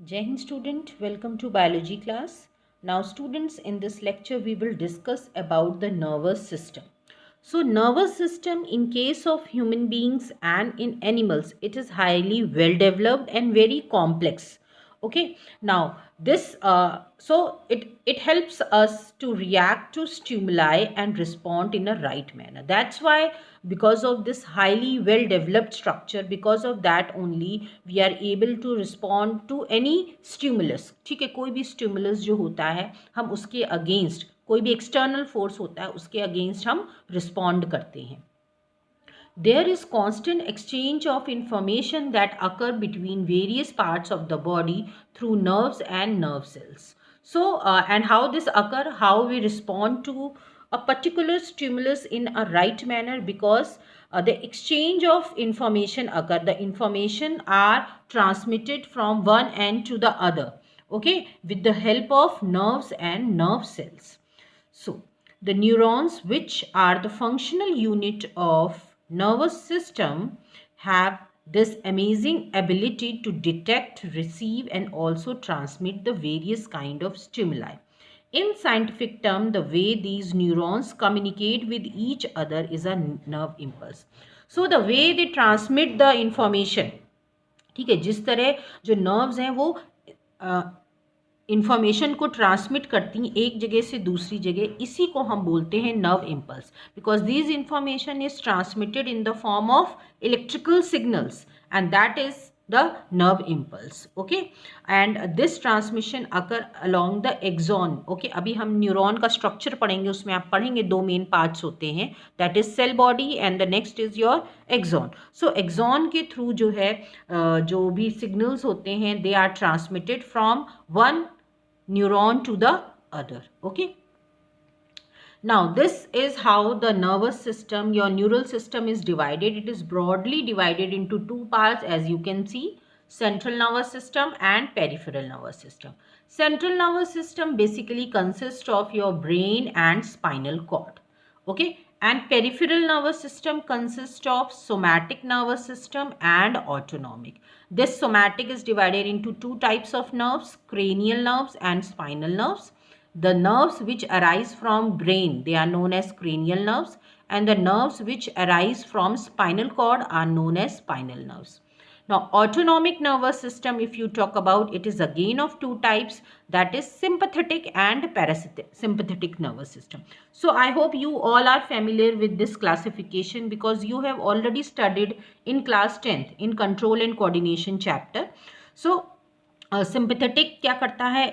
Jai Hind student, welcome to biology class. Now students, in this lecture we will discuss about the nervous system. So nervous system in case of human beings and in animals, it is highly well developed and very complex. Okay, now this it helps us to react to stimuli and respond in a right manner. That's why, because of this highly well developed structure, because of that only we are able to respond to any stimulus. ठीक है, कोई भी stimulus जो होता है हम उसके against, कोई भी external force होता है उसके against हम respond करते हैं. There is constant exchange of information that occur between various parts of the body through nerves and nerve cells. So, and how this occur, how we respond to a particular stimulus in a right manner, because the exchange of information occur. The information are transmitted from one end to the other, okay, with the help of nerves and nerve cells. So, the neurons, which are the functional unit of nervous system, have this amazing ability to detect, receive and also transmit the various kind of stimuli. In scientific term, the way these neurons communicate with each other is a nerve impulse. So the way they transmit the information, ठीक है, जिस तरह जो nerves हैं वो information को transmit करती हैं एक जगह से दूसरी जगह, इसी को हम बोलते हैं nerve impulse, because this information is transmitted in the form of electrical signals and that is the nerve impulse. Okay, and this transmission occur along the axon. Okay, अभी हम न्यूरॉन का स्ट्रक्चर पढ़ेंगे, उसमें आप पढ़ेंगे दो मेन पार्ट्स होते हैं, that is cell body and the next is your axon. So axon के थ्रू जो है जो भी सिग्नल्स होते हैं they are transmitted from one neuron to the other. Okay, now this is how the nervous system, your neural system is divided. It is broadly divided into two parts, as you can see: central nervous system and peripheral nervous system. Central nervous system basically consists of your brain and spinal cord. Okay, and peripheral nervous system consists of somatic nervous system and autonomic. This somatic is divided into two types of nerves: cranial nerves and spinal nerves. The nerves which arise from brain, they are known as cranial nerves, and the nerves which arise from spinal cord are known as spinal nerves. Now, autonomic nervous system, if you talk about, it is again of two types, that is sympathetic and parasympathetic nervous system. So, I hope you all are familiar with this classification because you have already studied in class 10th in control and coordination chapter. So, sympathetic क्या करता है,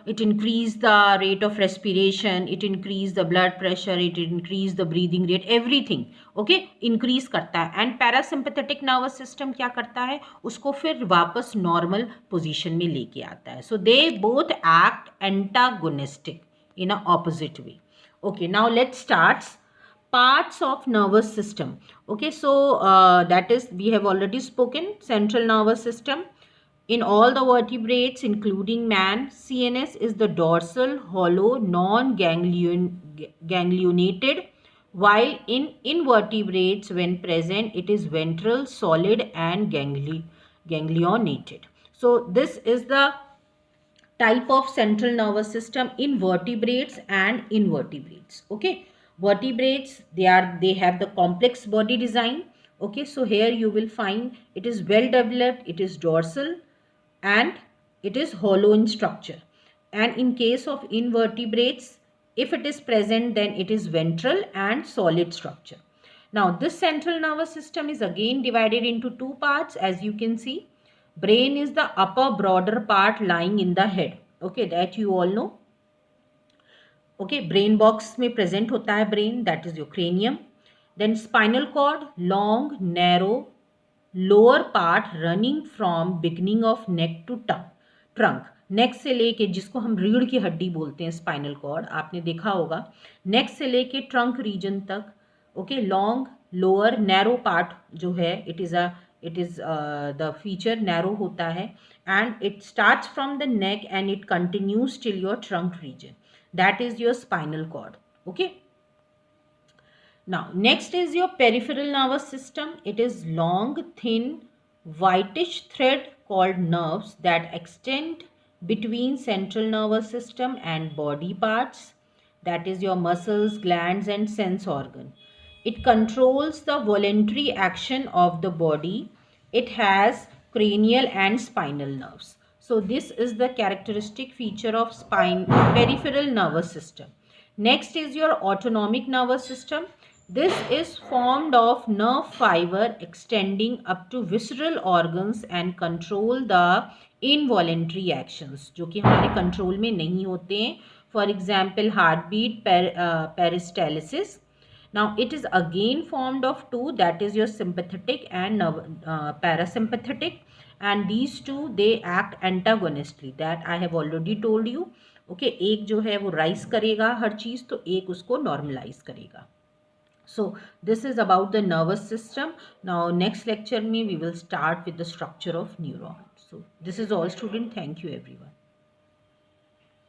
it increase the rate of respiration, it increase the blood pressure, it increase the breathing rate, everything. okay, increase करता है. and parasympathetic nervous system क्या करता है, उसको फिर वापस normal position में लेके आता है. so they both act antagonistic in a opposite way. okay, now let's start parts of nervous system. okay, so that is, we have already spoken central nervous system. In all the vertebrates, including man, CNS is the dorsal, hollow, non-ganglionated, while in invertebrates, when present, it is ventral, solid, and ganglionated. So, this is the type of central nervous system in vertebrates and invertebrates. Okay, vertebrates, they have the complex body design. Okay, so here you will find it is well developed, it is dorsal, and it is hollow in structure. And in case of invertebrates, if it is present, then it is ventral and solid structure. Now, this central nervous system is again divided into two parts, as you can see. Brain is the upper broader part lying in the head. Okay, that you all know. Okay, brain box में present होता है brain, that is your cranium. Then spinal cord, long, narrow, lower part running from beginning of neck to trunk. नेक से लेके, जिसको हम रीढ़ की हड्डी बोलते हैं, स्पाइनल कॉर्ड, आपने देखा होगा, नेक से लेके ट्रंक रीजन तक. Okay, long, lower, narrow part जो है, it is the feature narrow होता है, and it starts from the neck and it continues till your trunk region. That is your spinal cord. Okay, now next is your peripheral nervous system. It is long, thin, whitish thread called nerves that extend between central nervous system and body parts, that is your muscles, glands and sense organ. It controls the voluntary action of the body. It has cranial and spinal nerves. So this is the characteristic feature of peripheral nervous system. Next is your autonomic nervous system. This is formed of nerve fiber extending up to visceral organs and control the involuntary actions जो कि हमारे control में नहीं होते हैं. For example, heartbeat, peristalsis. Now it is again formed of two, that is your sympathetic and parasympathetic, and these two they act antagonistically, that I have already told you. Okay, एक जो है वो rise करेगा हर चीज़, तो एक उसको normalise करेगा. So this is about the nervous system. Now next lecture we will start with the structure of neuron. So this is all student. Thank you everyone.